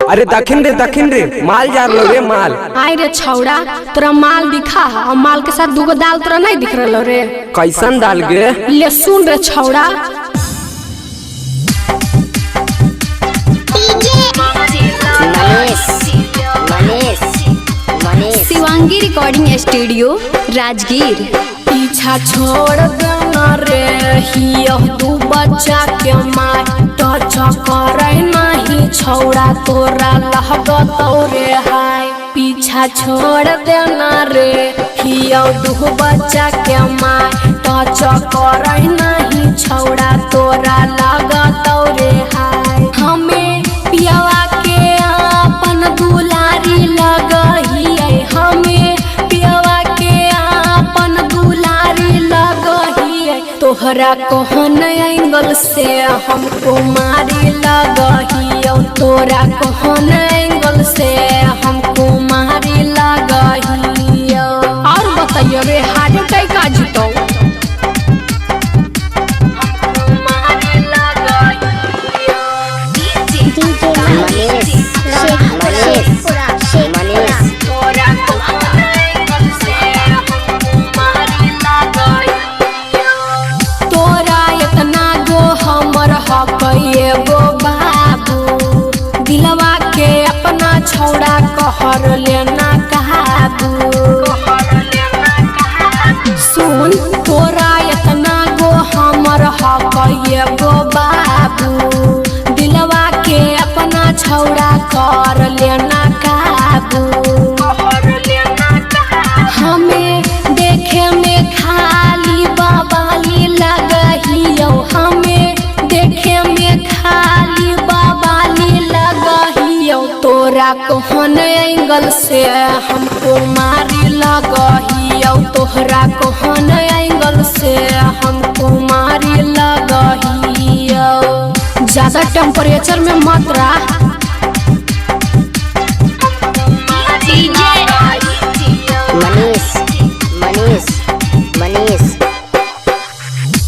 अरे दखिन रे माल जार लो रे माल। आय रे छौड़ा, तोरा माल दिखा और माल के साथ दूगो दाल तोरा नहीं दिख रहा रे। कैसन दाल गे? ले सुन रे छौड़ा, शिवांगी रिकॉर्डिंग स्टूडियो राजगीर। पीछा छोड़ देना रे हियो दू बच्चा के माय टच करे नहीं छौड़ा तोरा लहगतौ रे हाय। पीछा छोड़ देना रे हियो दू बच्चा के माय टच करे नहीं छौड़ा तोरा लगतौ रे हाय। हमें पियावा के अपन दुलारी लगहिए, हमें पियावा के अपन दुलारी लगहिए। तोहरा कोहन एंगल से हमको मारी लगहिए, तोरा कोहन एंगल से हमको मारी लगहिए। और बताइए रे हार्ट अटैक आ जितो। एगो बाबू दिलवा के अपना छौड़ा कहर लेना काबू। सुन तोरा इतना गो हमर हक एगो बाबू दिलवा के अपना छौड़ा कर लेना काबू। हमें देखे में खाली बाबाली लगहियो, हमें देखे में खाली बाबाली लगहियो। तोरा कोहन एंगल से हमको मारी लगहियो, तोहरा कोहन एंगल से हमको मारी लगहियो। ज्यादा टेम्परेचर में मत रह।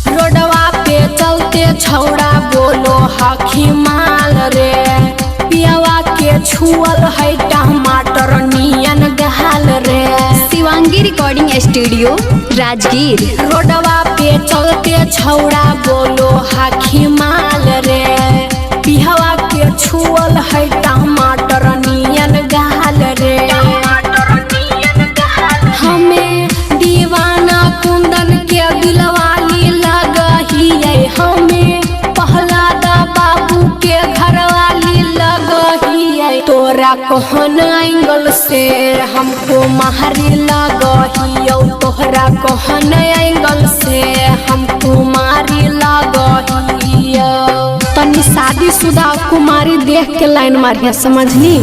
रोडवा पे चलते छौड़ा बोलो हखी माल रे, पियावा के छुअल है टमाटर नियन गहाल रे। Shivangi recording studio Rajgir. रोडवा पे चलते छौड़ा बोलो हखी माल रे, पियावा के छुअल है टमाटर नियन गहाल रे। हमें दीवाना कुंदन के दिलवाली लगहिए, हमें पहलादा बाबू के घरवाली लगहिए। तोरा कोहन एंगल से हमको मारी लगहियो, तोहरा कोहन एंगल से हमको मारी लगहियो। तनी शादीशुदा कुमारी देख के लाइन मारिया, समझनी।